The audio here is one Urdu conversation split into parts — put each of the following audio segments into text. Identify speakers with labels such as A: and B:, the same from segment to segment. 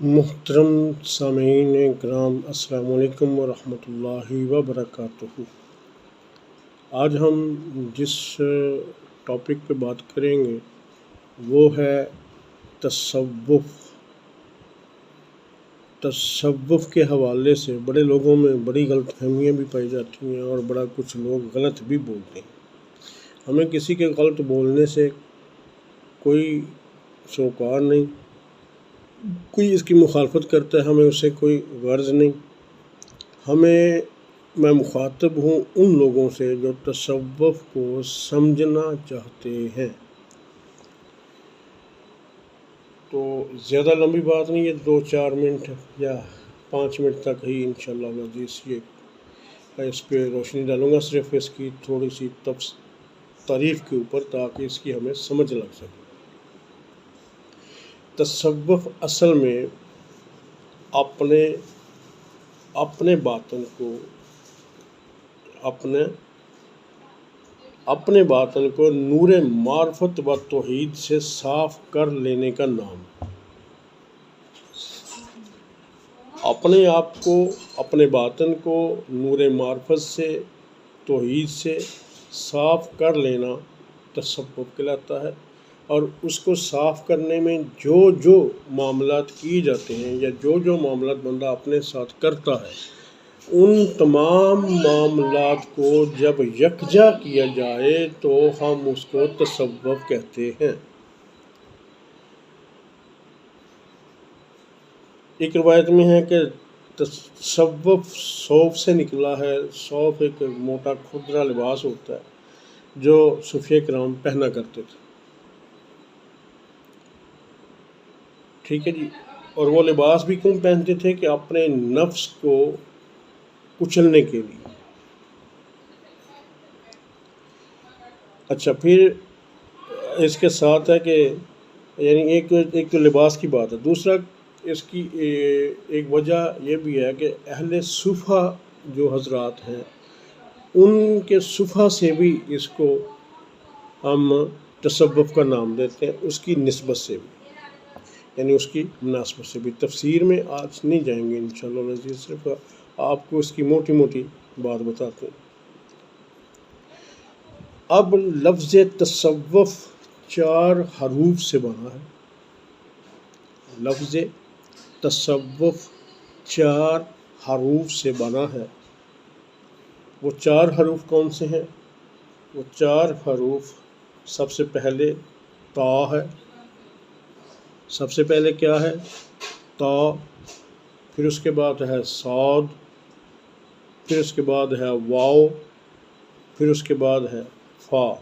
A: محترم سامعین کرام، السلام علیکم ورحمۃ اللہ وبرکاتہ۔ آج ہم جس ٹاپک پہ بات کریں گے وہ ہے تصوف۔ تصوف کے حوالے سے بڑے لوگوں میں بڑی غلط فہمیاں بھی پائی جاتی ہیں اور بڑا کچھ لوگ غلط بھی بولتے ہیں۔ ہمیں کسی کے غلط بولنے سے کوئی سروکار نہیں، کوئی اس کی مخالفت کرتا ہے ہمیں اس سے کوئی غرض نہیں۔ میں مخاطب ہوں ان لوگوں سے جو تصوف کو سمجھنا چاہتے ہیں۔ تو زیادہ لمبی بات نہیں ہے، 2-4 منٹ یا 5 منٹ تک ہی انشاءاللہ اس پہ روشنی ڈالوں گا، صرف اس کی تھوڑی سی تعریف کے اوپر، تاکہ اس کی ہمیں سمجھ لگ سکے۔ تصوف اصل میں اپنے باطن کو نور معرفت و توحید سے صاف کر لینے کا نام ہے۔ اپنے آپ کو، اپنے باطن کو نور معرفت سے، توحید سے صاف کر لینا تصوف کہلاتا ہے۔ اور اس کو صاف کرنے میں جو معاملات کیے جاتے ہیں یا جو معاملات بندہ اپنے ساتھ کرتا ہے، ان تمام معاملات کو جب یکجا کیا جائے تو ہم اس کو تصوف کہتے ہیں۔ ایک روایت میں ہے کہ تصوف صوف سے نکلا ہے۔ صوف ایک موٹا کھردرا لباس ہوتا ہے جو صوفیہ کرام پہنا کرتے تھے، ٹھیک ہے جی۔ اور وہ لباس بھی کیوں پہنتے تھے؟ کہ اپنے نفس کو کچلنے کے لیے۔ اچھا، پھر اس کے ساتھ ہے کہ یعنی ایک تو لباس کی بات ہے، دوسرا اس کی ایک وجہ یہ بھی ہے کہ اہل صوفہ جو حضرات ہیں، ان کے صوفہ سے بھی اس کو ہم تصوف کا نام دیتے ہیں، اس کی نسبت سے بھی، یعنی اس کی مناسبت سے بھی۔ تفسیر میں آج نہیں جائیں گے انشاءاللہ العزیز، صرف آپ کو اس کی موٹی موٹی بات بتاتے ہیں۔ اب لفظ تصوف 4 حروف سے بنا ہے۔ لفظ تصوف 4 حروف سے بنا ہے۔ وہ 4 حروف کون سے ہیں؟ وہ 4 حروف، سب سے پہلے تا ہے۔ سب سے پہلے کیا ہے؟ تا۔ پھر اس کے بعد ہے صاد، پھر اس کے بعد ہے واو، پھر اس کے بعد ہے فا۔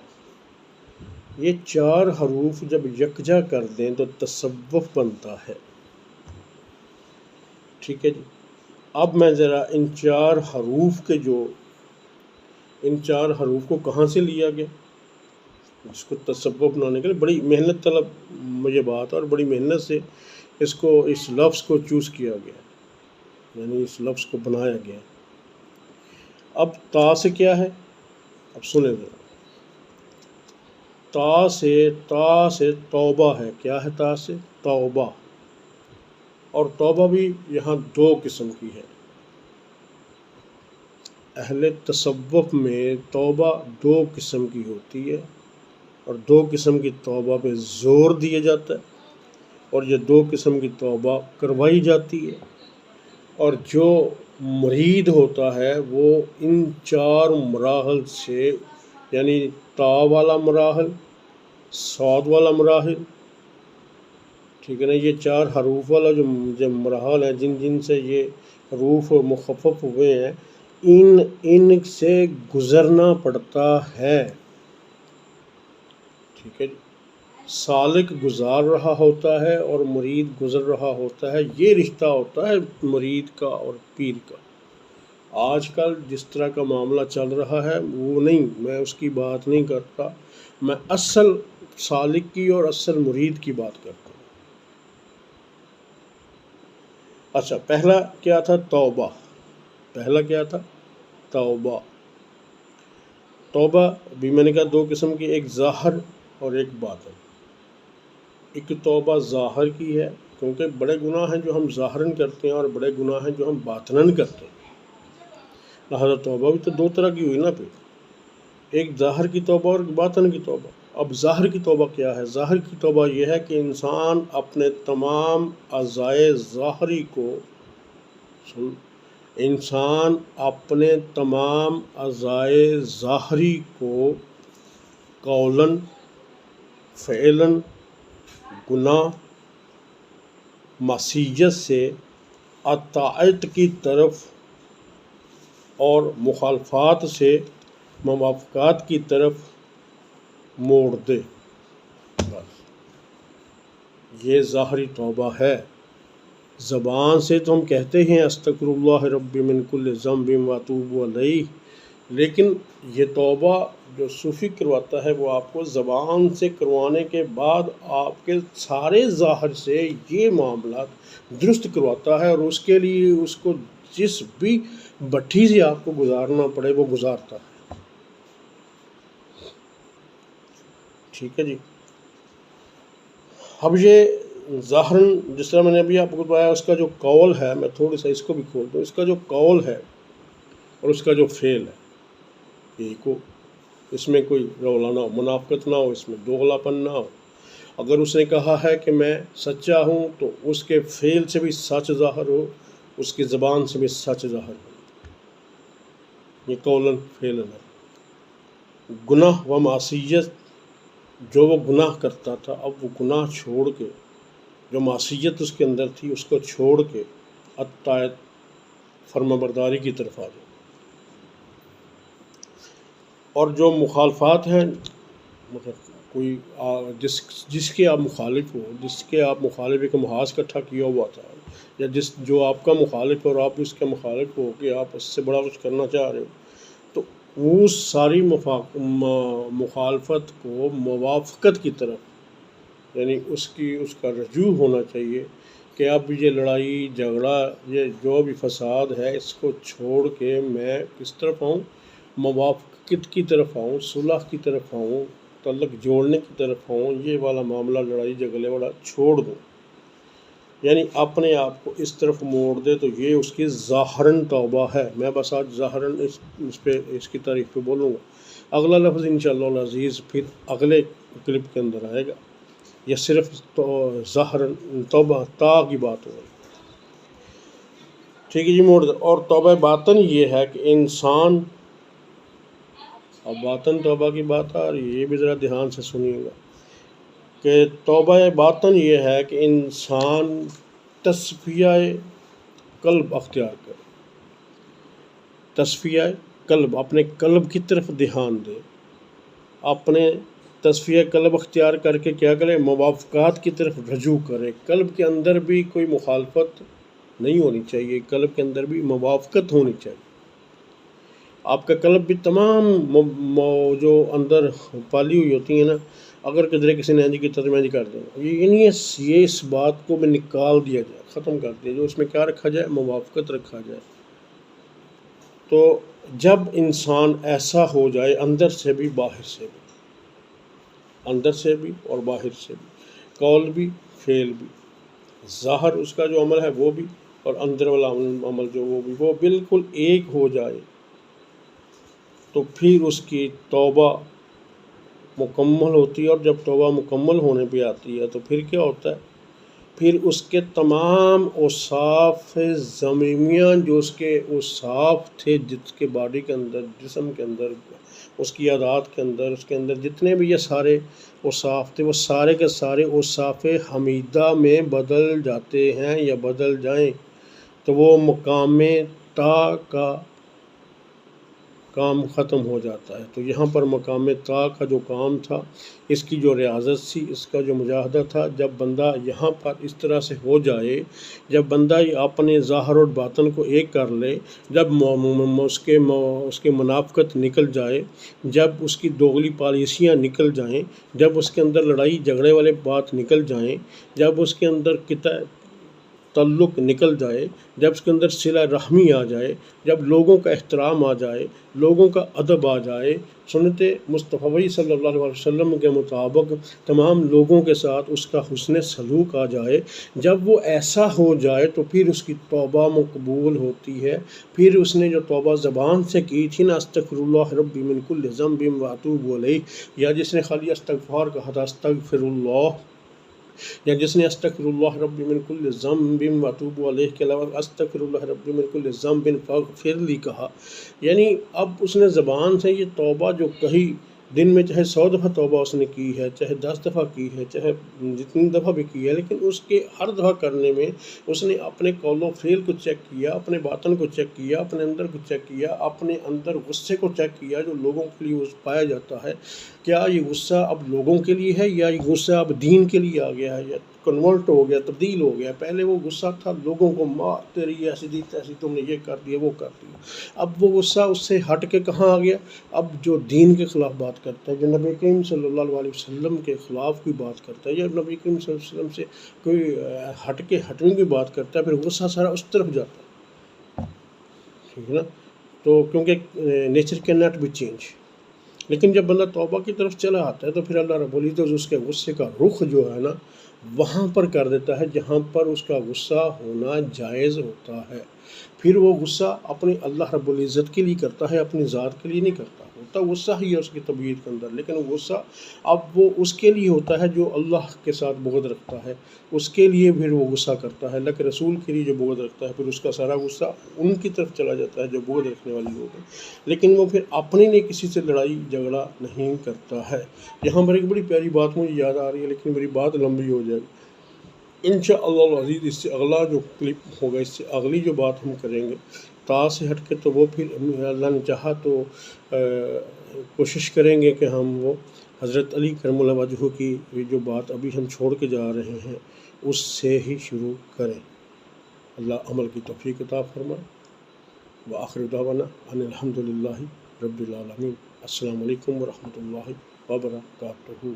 A: یہ 4 حروف جب یکجا کر دیں تو تصوف بنتا ہے، ٹھیک ہے جی۔ اب میں ذرا ان 4 حروف کو کہاں سے لیا گیا، اس کو تصوف بنانے کے لیے بڑی محنت طلب مجھے بات، اور بڑی محنت سے اس لفظ کو چوز کیا گیا، یعنی اس لفظ کو بنایا گیا۔ اب تا سے کیا ہے؟ اب سنیں ذرا۔ تا سے توبہ ہے۔ کیا ہے تا سے؟ توبہ۔ اور توبہ بھی یہاں 2 قسم کی ہے۔ اہل تصوف میں توبہ 2 قسم کی ہوتی ہے، اور 2 قسم کی توبہ پہ زور دیا جاتا ہے، اور یہ 2 قسم کی توبہ کروائی جاتی ہے۔ اور جو مرید ہوتا ہے وہ ان 4 مراحل سے، یعنی تا والا مراحل، صاد والا مراحل، ٹھیک ہے نا، یہ 4 حروف والا جو مراحل ہیں، جن سے یہ حروف مخفف ہوئے ہیں، ان سے گزرنا پڑتا ہے، ٹھیک ہے جی۔ سالک گزار رہا ہوتا ہے اور مرید گزر رہا ہوتا ہے، یہ رشتہ ہوتا ہے مرید کا اور پیر کا۔ آج کل جس طرح کا معاملہ چل رہا ہے وہ نہیں، میں اس کی بات نہیں کرتا، میں اصل سالک کی اور اصل مرید کی بات کرتا ہوں۔ اچھا، پہلا کیا تھا؟ توبہ۔ پہلا کیا تھا؟ توبہ۔ توبہ بھی میں نے کہا 2 قسم کی، ایک ظاہر اور ایک باطن۔ ایک توبہ ظاہر کی ہے کیونکہ بڑے گناہ ہیں جو ہم ظاہراً کرتے ہیں اور بڑے گناہ ہیں جو ہم باطناً کرتے ہیں، لہذا توبہ بھی تو دو طرح کی ہوئی نا پھر، ایک ظاہر کی توبہ اور باطن کی توبہ۔ اب ظاہر کی توبہ کیا ہے؟ ظاہر کی توبہ یہ ہے کہ انسان اپنے تمام اعضائے ظاہری کو انسان اپنے تمام اعضائے ظاہری کو قولاً، فعلاً، گناہ، معصیت سے اطاعت کی طرف اور مخالفات سے موافقات کی طرف موڑ دے، بس یہ ظاہری توبہ ہے۔ زبان سے تو ہم کہتے ہیں استغفر اللہ ربی من کل ذنب واتوب الیہ، لیکن یہ توبہ جو صوفی کرواتا ہے وہ آپ کو زبان سے کروانے کے بعد آپ کے سارے ظاہر سے یہ معاملات درست کرواتا ہے، اور اس کے لیے اس کو جس بھی بٹھی سے آپ کو گزارنا پڑے وہ گزارتا ہے۔ ٹھیک ہے جی۔ اب یہ ظاہراً جس طرح میں نے ابھی آپ کو بتایا، اس کا جو قول ہے، میں تھوڑی سا اس کو بھی کھول دوں، اس کا جو قول ہے اور اس کا جو فعل ہے، ایک ہو، اس میں کوئی رولا نہ ہو، منافقت نہ ہو، اس میں دوغلا پن نہ ہو۔ اگر اس نے کہا ہے کہ میں سچا ہوں تو اس کے فعل سے بھی سچ ظاہر ہو، اس کی زبان سے بھی سچ ظاہر ہو، یہ قولاً فعلاً ہے۔ گناہ و معصیت، جو وہ گناہ کرتا تھا اب وہ گناہ چھوڑ کے، جو معصیت اس کے اندر تھی اس کو چھوڑ کے اطاعت، فرما برداری کی طرف آ جائے، اور جو مخالفات ہیں، مطلب کوئی جس کے آپ مخالف ہو، جس کے آپ مخالف ایک محاذ اکٹھا کیا ہوا تھا، یا جو آپ کا مخالف ہے اور آپ اس کے مخالف ہو کہ آپ اس سے بڑا کچھ کرنا چاہ رہے ہو، تو اس ساری مخالفت کو موافقت کی طرف، یعنی اس کا رجوع ہونا چاہیے کہ اب یہ لڑائی جھگڑا، یہ جو بھی فساد ہے اس کو چھوڑ کے میں کس طرف آؤں؟ موافقت کی طرف آؤں، صلح کی طرف آؤں، تعلق جوڑنے کی طرف آؤں، یہ والا معاملہ لڑائی جھگڑے والا چھوڑ دوں، یعنی اپنے آپ کو اس طرف موڑ دے، تو یہ اس کی ظاہراً توبہ ہے۔ میں بس آج ظاہراً اس کی تعریف پہ بولوں گا، اگلا لفظ انشاءاللہ العزیز پھر اگلے کلپ کے اندر آئے گا، یہ صرف ظاہراً توبہ تا کی بات ہو رہی ہے۔ ٹھیک ہے جی، موڑ دے۔ اور توبہ باطن یہ ہے کہ انسان، اب باطن توبہ کی بات آ رہی ہے، یہ بھی ذرا دھیان سے سنیے گا، کہ توبہ باطن یہ ہے کہ انسان تصفیہ قلب اختیار کرے، تصفیہ قلب، اپنے قلب کی طرف دھیان دے، اپنے تصفیہ قلب اختیار کر کے کیا کرے؟ موافقات کی طرف رجوع کرے۔ قلب کے اندر بھی کوئی مخالفت نہیں ہونی چاہیے، قلب کے اندر بھی موافقت ہونی چاہیے۔ آپ کا قلب بھی تمام جو اندر پالی ہوئی ہوتی ہیں نا، اگر کدھر کسی نے کی ترجمہ کر دیں، یہ اس بات کو بھی نکال دیا جائے، ختم کر دیا جو اس میں کیا رکھا جائے؟ موافقت رکھا جائے۔ تو جب انسان ایسا ہو جائے، اندر سے بھی باہر سے بھی، اندر سے بھی اور باہر سے بھی، قول بھی فعل بھی، ظاہر اس کا جو عمل ہے وہ بھی اور اندر والا عمل جو وہ بھی، وہ بالکل ایک ہو جائے، تو پھر اس کی توبہ مکمل ہوتی ہے۔ اور جب توبہ مکمل ہونے پہ آتی ہے تو پھر کیا ہوتا ہے؟ پھر اس کے تمام اوصاف ذمیمیہ، جو اس کے اوصاف تھے، جس کے باڈی کے اندر، جسم کے اندر، اس کی عادات کے اندر، اس کے اندر جتنے بھی یہ سارے اوصاف تھے، وہ سارے کے سارے اوصاف حمیدہ میں بدل جاتے ہیں یا بدل جائیں، تو وہ مقام تا کا کام ختم ہو جاتا ہے۔ تو یہاں پر مقام تا کا جو کام تھا، اس کی جو ریاضت تھی، اس کا جو مجاہدہ تھا، جب بندہ یہاں پر اس طرح سے ہو جائے، جب بندہ اپنے ظاہر اور باطن کو ایک کر لے، جب اس کے منافقت نکل جائے، جب اس کی دوغلی پالیسیاں نکل جائیں، جب اس کے اندر لڑائی جھگڑے والے بات نکل جائیں، جب اس کے اندر تعلق نکل جائے، جب اس کے اندر صلہ رحمی آ جائے، جب لوگوں کا احترام آ جائے، لوگوں کا ادب آ جائے، سنت مصطفی صلی اللہ علیہ وسلم کے مطابق تمام لوگوں کے ساتھ اس کا حسن سلوک آ جائے، جب وہ ایسا ہو جائے تو پھر اس کی توبہ مقبول ہوتی ہے۔ پھر اس نے جو توبہ زبان سے کی تھی نا، استغفر اللہ ربی من کل ذنب واتوب الیہ، یا جس نے خالی استغفار کہا تھا استغفر اللہ، یا جس نے استغفر اللہ ربی من کل ذنب واتوب الیہ کے علاوہ استغفر اللہ ربی من کل ذنب فاغفر لی کہا، یعنی اب اس نے زبان سے یہ توبہ جو کہی، دن میں چاہے 100 دفعہ توبہ اس نے کی ہے، چاہے 10 دفعہ کی ہے، چاہے جتنی دفعہ بھی کی ہے، لیکن اس کے ہر دفعہ کرنے میں اس نے اپنے قول و فعل کو چیک کیا، اپنے باطن کو چیک کیا، اپنے اندر کو چیک کیا، اپنے اندر غصے کو چیک کیا جو لوگوں کے لیے پایا جاتا ہے، کیا یہ غصہ اب لوگوں کے لیے ہے یا یہ غصہ اب دین کے لیے آ گیا ہے، یا کنورٹ ہو گیا، تبدیل ہو گیا۔ پہلے وہ غصہ تھا لوگوں کو مار تیری ایسی دی تیسی، تم نے یہ کر دیا وہ کر دیا، اب وہ غصہ اس سے ہٹ کے کہاں آ گیا؟ اب جو دین کے خلاف بات کرتا ہے، جو نبی کریم صلی اللہ علیہ وسلم کے خلاف کوئی بات کرتا ہے، یا نبی کریم صلی اللہ علیہ وسلم سے کوئی ہٹویں کی بات کرتا ہے، پھر غصہ سارا اس طرف جاتا ہے، ٹھیک ہے نا؟ تو کیونکہ nature can not be change, لیکن جب بندہ توبہ کی طرف چلا آتا ہے تو پھر اللہ رب العزت اس کے غصے کا رخ جو ہے نا وہاں پر کر دیتا ہے جہاں پر اس کا غصہ ہونا جائز ہوتا ہے۔ پھر وہ غصہ اپنے اللہ رب العزت کے لیے کرتا ہے، اپنی ذات کے لیے نہیں کرتا، ہوتا غصہ ہی ہے اس کی طبیعت کے اندر، لیکن غصہ اب وہ اس کے لیے ہوتا ہے جو اللہ کے ساتھ بغض رکھتا ہے، اس کے لیے پھر وہ غصہ کرتا ہے۔ اللہ کے رسول کے لیے جو بغض رکھتا ہے پھر اس کا سارا غصہ ان کی طرف چلا جاتا ہے جو بغض رکھنے والے لوگ ہیں، لیکن وہ پھر اپنے لیے کسی سے لڑائی جھگڑا نہیں کرتا ہے۔ یہاں پر ایک بڑی پیاری بات مجھے یاد آ رہی ہے، لیکن میری بات لمبی ہو جائے گی انشاءاللہ العزیز۔ اس سے اگلا جو کلپ ہوگا، اس سے اگلی جو بات ہم کریں گے تا سے ہٹ کے، تو وہ پھر اللہ نے چاہا تو کوشش کریں گے کہ ہم وہ حضرت علی کرم اللہ وجہہ کی جو بات ابھی ہم چھوڑ کے جا رہے ہیں اس سے ہی شروع کریں۔ اللہ عمل کی توفیق عطا فرمائے۔ وآخر دعوانا ان الحمد للہ رب العالمین۔ السلام علیکم ورحمۃ اللہ وبرکاتہ۔